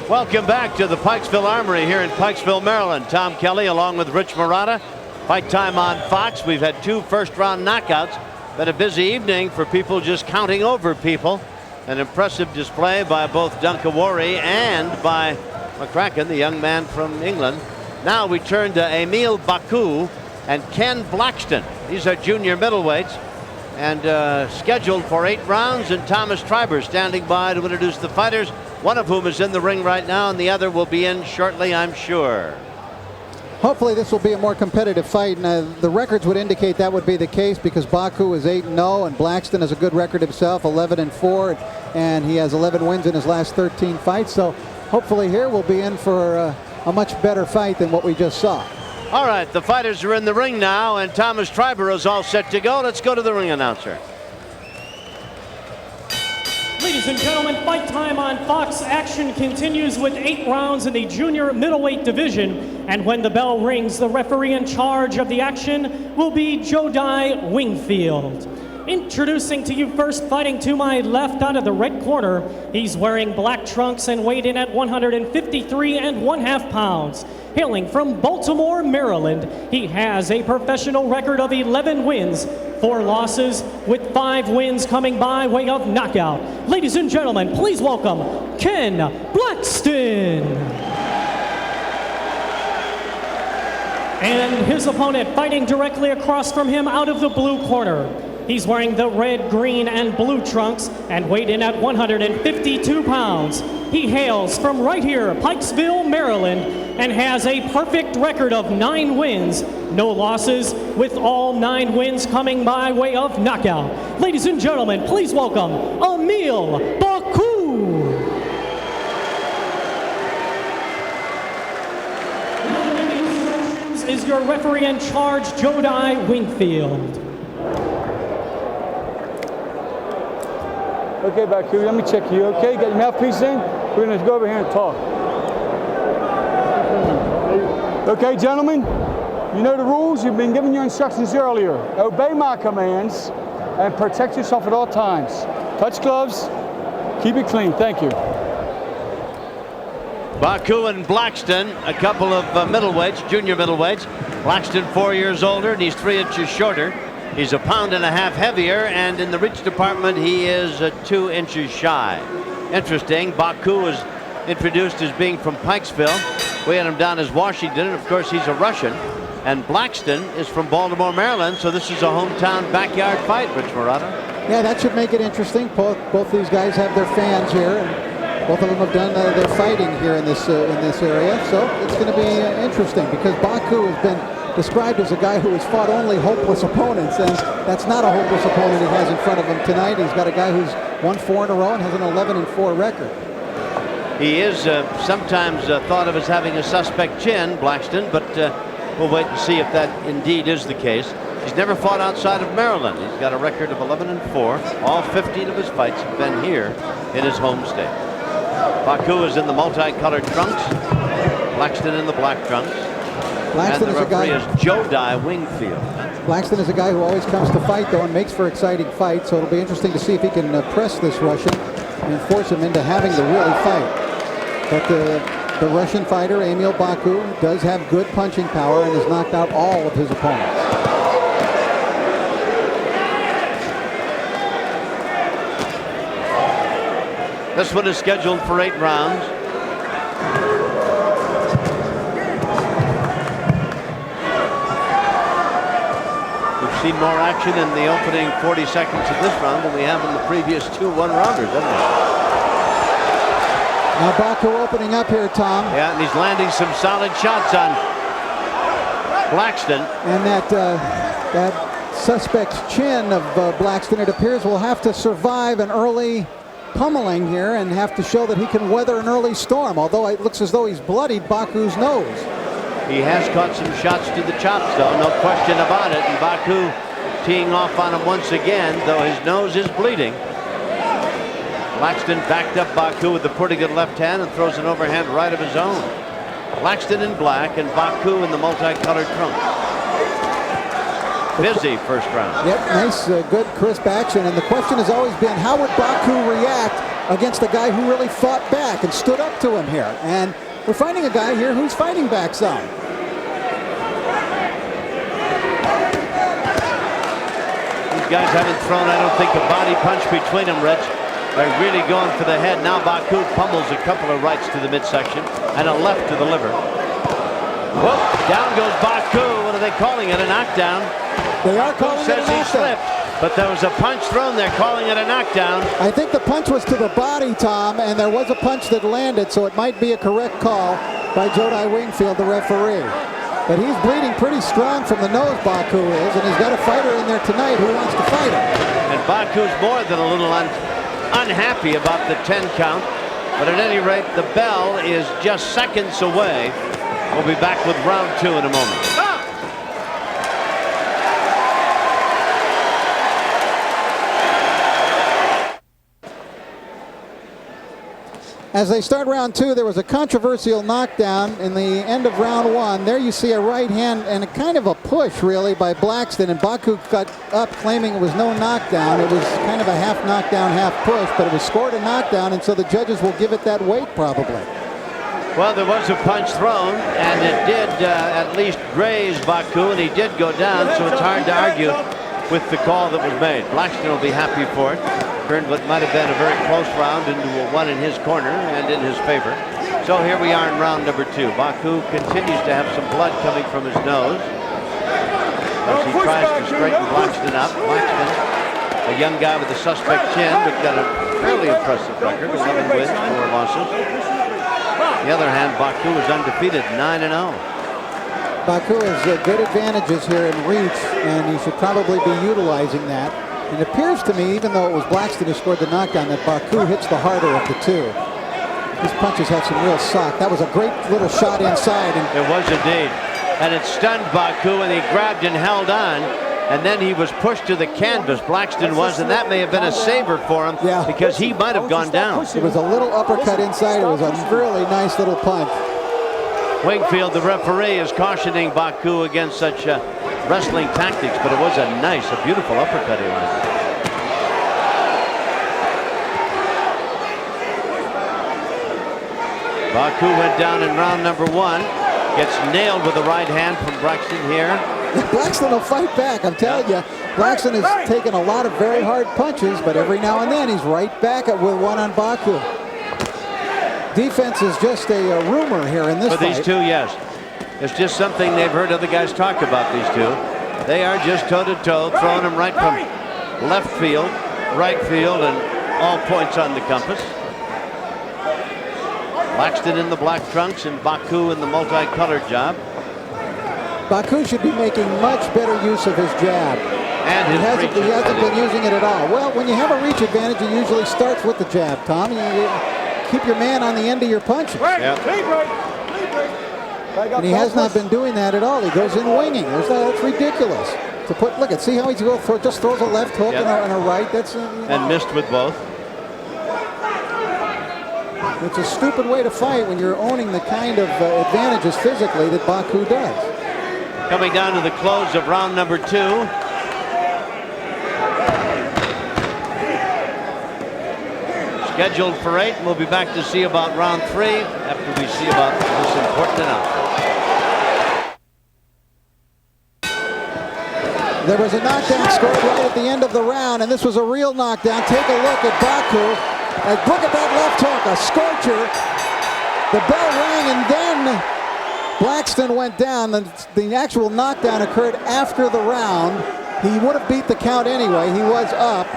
Welcome back to the Pikesville Armory here in Pikesville, Maryland. Tom Kelly along with Rich Marotta. Fight time on Fox. We've had 2 first-round knockouts. Been a busy evening for people just counting over people. An impressive display by both Dunkawari and by McCracken, the young man from England. Now we turn to Emil Baku and Ken Blackston. These are junior middleweights and scheduled for 8 rounds. And Thomas Treiber standing by to introduce the fighters, one of whom is in the ring right now and the other will be in shortly, I'm sure. Hopefully this will be a more competitive fight, and the records would indicate that would be the case because Baku is 8-0 and Blackston has a good record himself, 11-4, and he has 11 wins in his last 13 fights. So hopefully here we'll be in for a much better fight than what we just saw. All right, the fighters are in the ring now, and Thomas Treiber is all set to go. Let's go to the ring announcer. Ladies and gentlemen, fight time on Fox. Action continues with 8 rounds in the junior middleweight division. And when the bell rings, the referee in charge of the action will be Jodai Wingfield. Introducing to you first, fighting to my left out of the red corner, he's wearing black trunks and weighed in at 153½ pounds. Hailing from Baltimore, Maryland, he has a professional record of 11 wins, 4 losses, with 5 wins coming by way of knockout. Ladies and gentlemen, please welcome Ken Blackston. And his opponent fighting directly across from him out of the blue corner. He's wearing the red, green, and blue trunks and weighed in at 152 pounds. He hails from right here, Pikesville, Maryland, and has a perfect record of 9 wins, no losses, with all 9 wins coming by way of knockout. Ladies and gentlemen, please welcome Emil Baku. Is your referee in charge, Jodai Wingfield. Okay, Baku, let me check you, okay? Got your mouthpiece in? We're gonna go over here and talk. Okay, gentlemen, you know the rules. You've been given your instructions earlier. Obey my commands and protect yourself at all times. Touch gloves, keep it clean. Thank you. Baku and Blackston, a couple of middleweights, junior middleweights. Blackston 4 years older and he's 3 inches shorter. He's a pound and a half heavier, and in the reach department he is 2 inches shy. Interesting, Baku is introduced as being from Pikesville. We had him down as Washington, and of course he's a Russian. And Blackston is from Baltimore, Maryland, so this is a hometown backyard fight, Rich Marotta. Yeah, that should make it interesting. Both these guys have their fans here, and both of them have done their fighting here in this area. So it's going to be interesting because Baku has been described as a guy who has fought only hopeless opponents, and that's not a hopeless opponent he has in front of him tonight. He's got a guy who's won 4 in a row and has an 11-4 record. He is sometimes thought of as having a suspect chin, Blackston, but we'll wait and see if that indeed is the case. He's never fought outside of Maryland. He's got a record of 11-4. All 15 of his fights have been here in his home state. Baku is in the multicolored trunks, Blackston in the black trunks. Blackston and the referee is Jodai Wingfield. Blackston is a guy who always comes to fight, though, and makes for exciting fights. So it'll be interesting to see if he can press this Russian and force him into having to really fight. But the Russian fighter, Emil Baku, does have good punching power and has knocked out all of his opponents. This one is scheduled for 8 rounds. We've seen more action in the opening 40 seconds of this round than we have in the previous 2 one-rounders, haven't we? Now Baku opening up here, Tom. Yeah, and he's landing some solid shots on Blackston. And that suspect's chin of Blackston, it appears, will have to survive an early pummeling here and have to show that he can weather an early storm, although it looks as though he's bloodied Baku's nose. He has caught some shots to the chops, though, no question about it. And Baku teeing off on him once again, though his nose is bleeding. Blackston backed up Baku with a pretty good left hand and throws an overhand right of his own. Blackston in black and Baku in the multicolored trunks. Busy first round. Yep, nice, good, crisp action. And the question has always been, how would Baku react against a guy who really fought back and stood up to him here. And we're finding a guy here who's fighting back some. These guys haven't thrown, I don't think, a body punch between them, Rich. They're really going for the head. Now Baku pummels a couple of rights to the midsection and a left to the liver. Whoop, down goes Baku. What are they calling it? A knockdown? They are calling it a knockdown. He slipped, but there was a punch thrown there, calling it a knockdown. I think the punch was to the body, Tom, and there was a punch that landed, so it might be a correct call by Jodai Wingfield, the referee. But he's bleeding pretty strong from the nose, Baku is, and he's got a fighter in there tonight who wants to fight him. And Baku's more than a little unhappy about the 10 count, but at any rate, the bell is just seconds away. We'll be back with round 2 in a moment. As they start round 2, there was a controversial knockdown in the end of round 1. There you see a right hand and a kind of a push, really, by Blackston, and Baku got up claiming it was no knockdown. It was kind of a half knockdown, half push, but it was scored a knockdown, and so the judges will give it that weight probably. Well, there was a punch thrown, and it did at least graze Baku, and he did go down, so it's hard to argue with the call that was made. Blackston will be happy for it. Turned what might have been a very close round into a one in his corner and in his favor. So here we are in round number 2. Baku continues to have some blood coming from his nose as he tries to straighten Blackston up. Blackston, a young guy with a suspect chin, but got a fairly impressive record, 11 wins, 4 losses. On the other hand, Baku is undefeated, 9-0. Baku has good advantages here in reach, and he should probably be utilizing that. It appears to me, even though it was Blackston who scored the knockdown, that Baku hits the harder of the two. His punches have some real sock. That was a great little shot inside. And it was indeed. And it stunned Baku, and he grabbed and held on. And then he was pushed to the canvas, Blackston was, and that may have been a saver for him because he might have gone down. It was a little uppercut inside. It was a really nice little punch. Wingfield, the referee, is cautioning Baku against such wrestling tactics, but it was a beautiful uppercut he landed. Baku went down in round number 1, gets nailed with the right hand from Blackston here. Blackston will fight back, I'm telling you. Blackston has taken a lot of very hard punches, but every now and then he's right back with one on Baku. Defense is just a rumor here in this fight. For these two, yes. It's just something they've heard other guys talk about, these two. They are just toe-to-toe, throwing them right from left field, right field, and all points on the compass. Blackston in the black trunks and Baku in the multicolored job. Baku should be making much better use of his jab. And he hasn't been using it at all. Well, when you have a reach advantage, it usually starts with the jab, Tom. You keep your man on the end of your punches. And he has not been doing that at all. He goes in winging. That's ridiculous. See how he's going for, just throws a left hook and a right. That's and missed with both. It's a stupid way to fight when you're owning the kind of advantages physically that Baku does. Coming down to the close of round number 2. Scheduled for 8. We'll be back to see about round 3 after we see about this important announcement. There was a knockdown scored right at the end of the round, and this was a real knockdown. Take a look at Baku. Look at that left hook, a scorcher. The bell rang, and then Blackston went down. The actual knockdown occurred after the round. He would have beat the count anyway. He was up.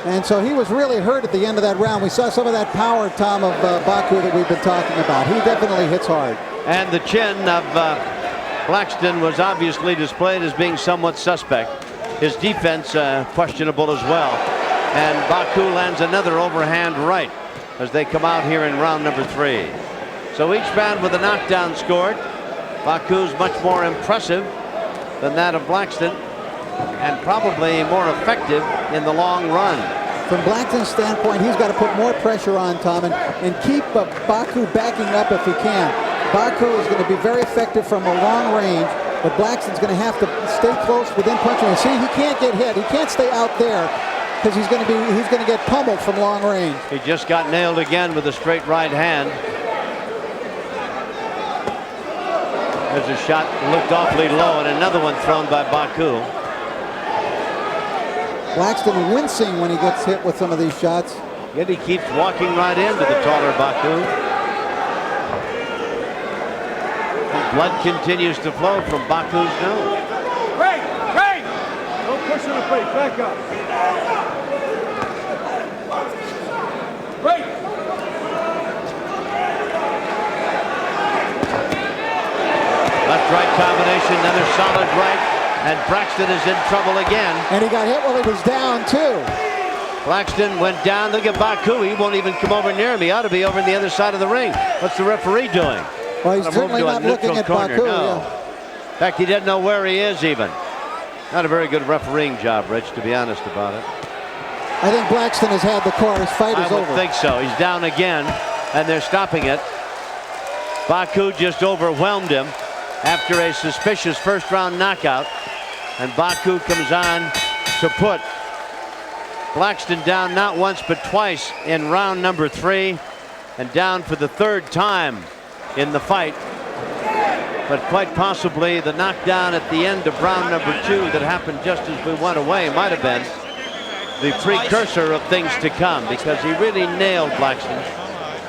And so he was really hurt at the end of that round. We saw some of that power, Tom, of Baku that we've been talking about. He definitely hits hard. And the chin of Blackston was obviously displayed as being somewhat suspect. His defense questionable as well. And Baku lands another overhand right as they come out here in round number 3. So each round with a knockdown scored. Baku's much more impressive than that of Blackston, and probably more effective in the long run. From Blackston's standpoint, he's got to put more pressure on, Tom, and keep Baku backing up if he can. Baku is going to be very effective from a long range, but Blackston's going to have to stay close within punching. And see, he can't get hit. He can't stay out there. because he's going to get pummeled from long range. He just got nailed again with a straight right hand. There's a shot looked awfully low, and another one thrown by Baku. Blackston wincing when he gets hit with some of these shots. Yet he keeps walking right into the taller Baku. And blood continues to flow from Baku's nose. Great! Don't push on the plate. Back up. Great! Left-right combination, another solid right, and Braxton is in trouble again. And he got hit while he was down, too. Blackston went down. Look at Baku. He won't even come over near him. He ought to be over on the other side of the ring. What's the referee doing? Well, he's certainly not looking at Baku. No. Yeah. In fact, he doesn't know where he is even. Not a very good refereeing job, Rich, to be honest about it. I think Blackston has had the call. His fight is over. I would think so. He's down again, and they're stopping it. Baku just overwhelmed him after a suspicious first-round knockout, and Baku comes on to put Blackston down not once but twice in round number 3, and down for the 3rd time in the fight. But quite possibly the knockdown at the end of round number 2 that happened just as we went away might have been the precursor of things to come, because he really nailed Blackston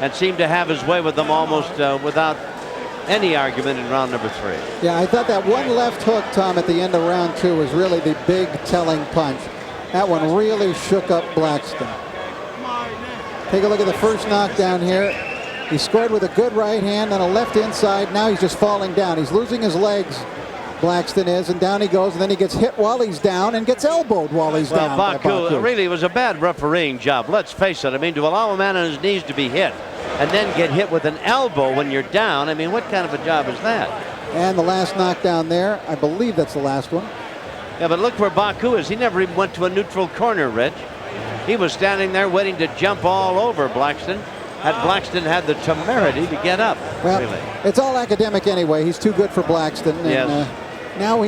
and seemed to have his way with them almost without any argument in round number 3. Yeah, I thought that one left hook, Tom, at the end of round 2 was really the big telling punch. That one really shook up Blackston. Take a look at the first knockdown here. He scored with a good right hand and a left inside. Now he's just falling down. He's losing his legs, Blackston is, and down he goes, and then he gets hit while he's down and gets elbowed while he's down. Baku, really, it was a bad refereeing job. Let's face it. I mean, to allow a man on his knees to be hit and then get hit with an elbow when you're down, I mean, what kind of a job is that? And the last knockdown there, I believe that's the last one. Yeah, but look where Baku is. He never even went to a neutral corner, Rich. He was standing there waiting to jump all over Blackston. Had Blackston had the temerity to get up. Well, really. It's all academic anyway. He's too good for Blackston. And, yes. Now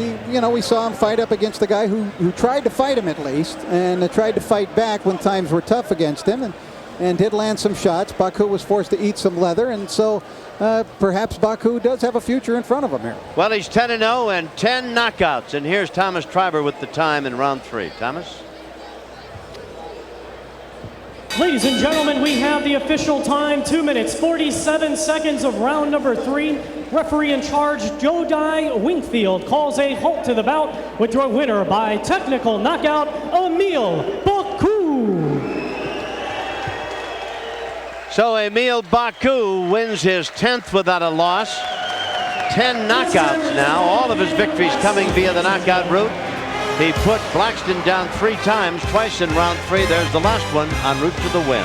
we saw him fight up against a guy who tried to fight him at least, and tried to fight back when times were tough against him, and did land some shots. Baku was forced to eat some leather, and so perhaps Baku does have a future in front of him here. Well, he's 10-0 and 10 knockouts, and here's Thomas Triber with the time in round 3. Thomas? Ladies and gentlemen, we have the official time, 2 minutes, 47 seconds of round number 3. Referee in charge, Jodai Wingfield, calls a halt to the bout with your winner by technical knockout, Emil Baku. So Emil Baku wins his 10th without a loss. 10 knockouts now, all of his victories coming via the knockout route. He put Blackston down 3 times, twice in round 3. There's the last one en route to the win.